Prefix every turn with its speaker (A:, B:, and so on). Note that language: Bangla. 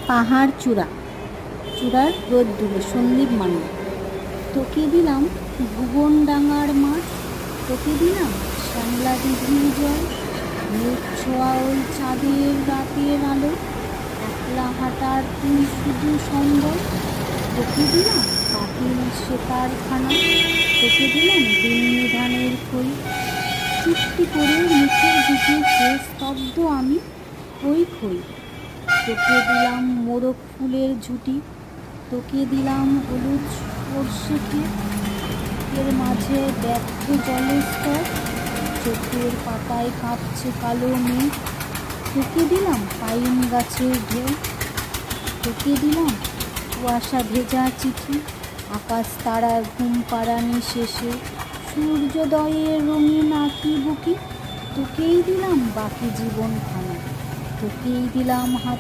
A: পাহাড় চূড়ার রোদ্দুরে সন্দীপ মান্না। তোকে দিলাম ভুবনডাঙার মাঠ, তোকে দিলাম শ্যামলা দিঘির জল, মেঘ ছোঁয়া ওই চাঁদের রাতের আলো, একলা হাঁটার তুই শুধু সম্বল। তোকে দিলাম পাতিল সেতারখানা, তোকে দিলাম দিন্নি ধানের খই, চুপটি করে মুখের দিকে চেয়ে স্তব্ধ আমি খই খই। তোকে দিলাম মোরগ ফুলের ঝুঁটি, তোকে দিলাম হলুদ সর্ষে ক্ষেত, এর মাঝে ব্যর্থ জলের স্তর, চোখের পাতায় কাঁপছে কালো মেঘ। তোকে দিলাম পাইন গাছের ঢেউ, তোকে দিলাম কুয়াশা ভেজা চিঠি, আকাশ তারা ঘুম পাড়ানি শেষে সূর্যোদয়ের রঙিন আঁকি বুকি। তোকেই দিলাম বাকি জীবনখানা, তোকেই দিলাম হাত